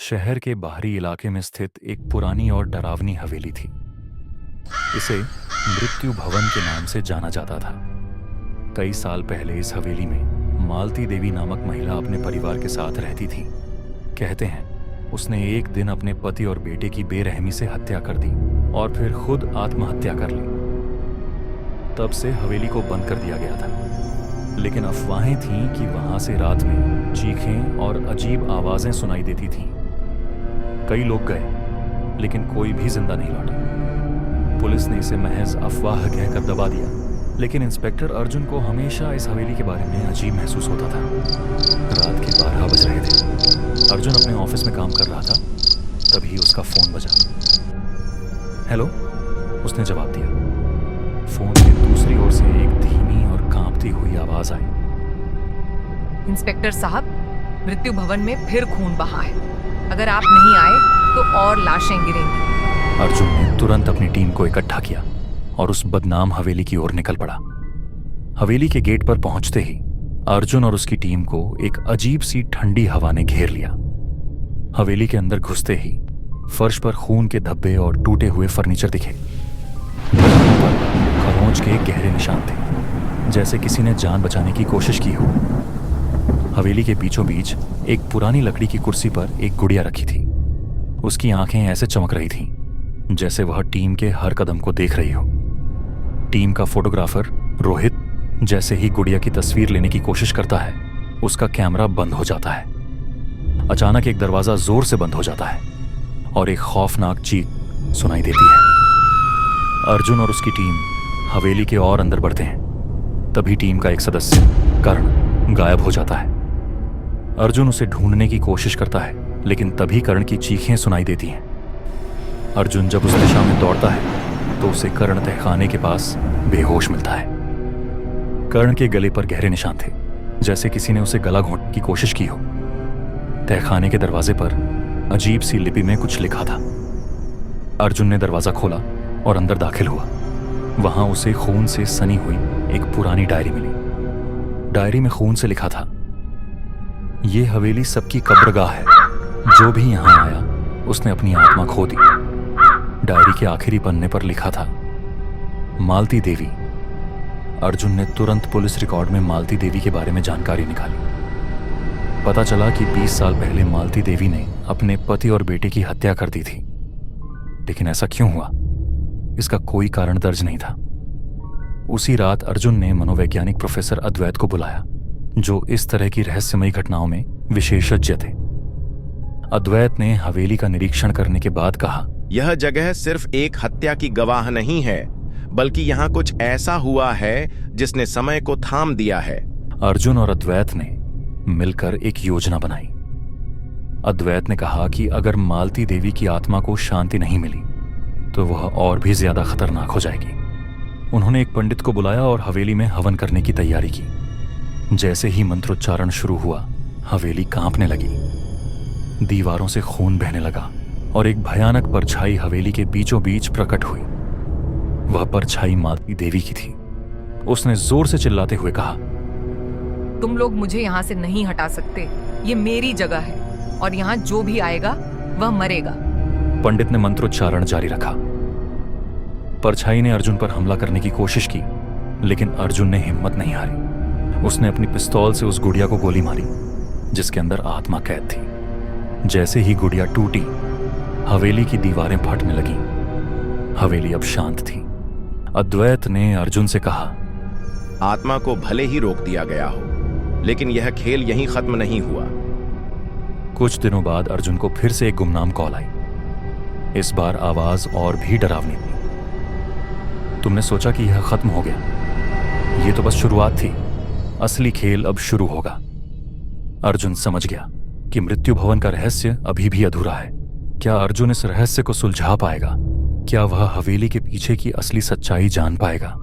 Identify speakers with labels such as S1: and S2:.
S1: शहर के बाहरी इलाके में स्थित एक पुरानी और डरावनी हवेली थी। इसे मृत्यु भवन के नाम से जाना जाता था। कई साल पहले इस हवेली में मालती देवी नामक महिला अपने परिवार के साथ रहती थी। कहते हैं उसने एक दिन अपने पति और बेटे की बेरहमी से हत्या कर दी और फिर खुद आत्महत्या कर ली। तब से हवेली को बंद कर दिया गया था, लेकिन अफवाहें थीं कि वहां से रात में चीखें और अजीब आवाजें सुनाई देती थीं। कई लोग गए, लेकिन कोई भी जिंदा नहीं लौटा। पुलिस ने इसे महज अफवाह कहकर दबा दिया, लेकिन इंस्पेक्टर अर्जुन को हमेशा इस हवेली के बारे में अजीब महसूस होता था। रात के 12 बज रहे थे। अर्जुन अपने ऑफिस में काम कर रहा था, तभी उसका फोन बजा। हेलो, उसने जवाब दिया। फोन की दूसरी ओर से एक धीमी और कांपती हुई आवाज आई।
S2: इंस्पेक्टर साहब, मृत्यु भवन में फिर खून बहा है। अगर आप नहीं आए तो और लाशें गिरेंगी।
S1: अर्जुन ने तुरंत अपनी टीम को इकट्ठा किया और उस बदनाम हवेली की ओर निकल पड़ा। हवेली के गेट पर पहुंचते ही अर्जुन और उसकी टीम को एक अजीब सी ठंडी हवा ने घेर लिया। हवेली के अंदर घुसते ही फर्श पर खून के धब्बे और टूटे हुए फर्नीचर दिखे। दीवारों पर खरोंच के गहरे निशान थे, जैसे किसी ने जान बचाने की कोशिश की हो। हवेली के बीचों बीच एक पुरानी लकड़ी की कुर्सी पर एक गुड़िया रखी थी। उसकी आंखें ऐसे चमक रही थीं जैसे वह टीम के हर कदम को देख रही हो। टीम का फोटोग्राफर रोहित जैसे ही गुड़िया की तस्वीर लेने की कोशिश करता है, उसका कैमरा बंद हो जाता है। अचानक एक दरवाजा जोर से बंद हो जाता है और एक खौफनाक चीख सुनाई देती है। अर्जुन और उसकी टीम हवेली के और अंदर बढ़ते हैं। तभी टीम का एक सदस्य कर्ण गायब हो जाता है। अर्जुन उसे ढूंढने की कोशिश करता है, लेकिन तभी कर्ण की चीखें सुनाई देती हैं। अर्जुन जब उस दिशा में दौड़ता है तो उसे कर्ण तहखाने के पास बेहोश मिलता है। कर्ण के गले पर गहरे निशान थे, जैसे किसी ने उसे गला घोंटने की कोशिश की हो। तहखाने के दरवाजे पर अजीब सी लिपि में कुछ लिखा था। अर्जुन ने दरवाजा खोला और अंदर दाखिल हुआ। वहां उसे खून से सनी हुई एक पुरानी डायरी मिली। डायरी में खून से लिखा था, ये हवेली सबकी कब्रगाह है। जो भी यहां आया उसने अपनी आत्मा खो दी। डायरी के आखिरी पन्ने पर लिखा था, मालती देवी। अर्जुन ने तुरंत पुलिस रिकॉर्ड में मालती देवी के बारे में जानकारी निकाली। पता चला कि 20 साल पहले मालती देवी ने अपने पति और बेटे की हत्या कर दी थी। लेकिन ऐसा क्यों हुआ, इसका कोई कारण दर्ज नहीं था। उसी रात अर्जुन ने मनोवैज्ञानिक प्रोफेसर अद्वैत को बुलाया, जो इस तरह की रहस्यमयी घटनाओं में विशेषज्ञ थे। अद्वैत ने हवेली का निरीक्षण करने के बाद कहा,
S3: यह जगह सिर्फ एक हत्या की गवाह नहीं है, बल्कि यहाँ कुछ ऐसा हुआ है जिसने समय को थाम दिया है।
S1: अर्जुन और अद्वैत ने मिलकर एक योजना बनाई। अद्वैत ने कहा कि अगर मालती देवी की आत्मा को शांति नहीं मिली तो वह और भी ज्यादा खतरनाक हो जाएगी। उन्होंने एक पंडित को बुलाया और हवेली में हवन करने की तैयारी की। जैसे ही मंत्रोच्चारण शुरू हुआ, हवेली कांपने लगी। दीवारों से खून बहने लगा और एक भयानक परछाई हवेली के बीचों बीच प्रकट हुई। वह परछाई मालती देवी की थी। उसने जोर से चिल्लाते हुए कहा,
S2: तुम लोग मुझे यहाँ से नहीं हटा सकते। ये मेरी जगह है और यहाँ जो भी आएगा वह मरेगा।
S1: पंडित ने मंत्रोच्चारण जारी रखा। परछाई ने अर्जुन पर हमला करने की कोशिश की, लेकिन अर्जुन ने हिम्मत नहीं हारी। उसने अपनी पिस्तौल से उस गुड़िया को गोली मारी, जिसके अंदर आत्मा कैद थी। जैसे ही गुड़िया टूटी, हवेली की दीवारें फटने लगीं। हवेली अब शांत थी। अद्वैत ने अर्जुन से कहा,
S3: आत्मा को भले ही रोक दिया गया हो, लेकिन यह खेल यहीं खत्म नहीं हुआ।
S1: कुछ दिनों बाद अर्जुन को फिर से एक गुमनाम कॉल आई। इस बार आवाज और भी डरावनी थी। तुमने सोचा कि यह खत्म हो गया? यह तो बस शुरुआत थी। असली खेल अब शुरू होगा। अर्जुन समझ गया कि मृत्यु भवन का रहस्य अभी भी अधूरा है। क्या अर्जुन इस रहस्य को सुलझा पाएगा? क्या वह हवेली के पीछे की असली सच्चाई जान पाएगा?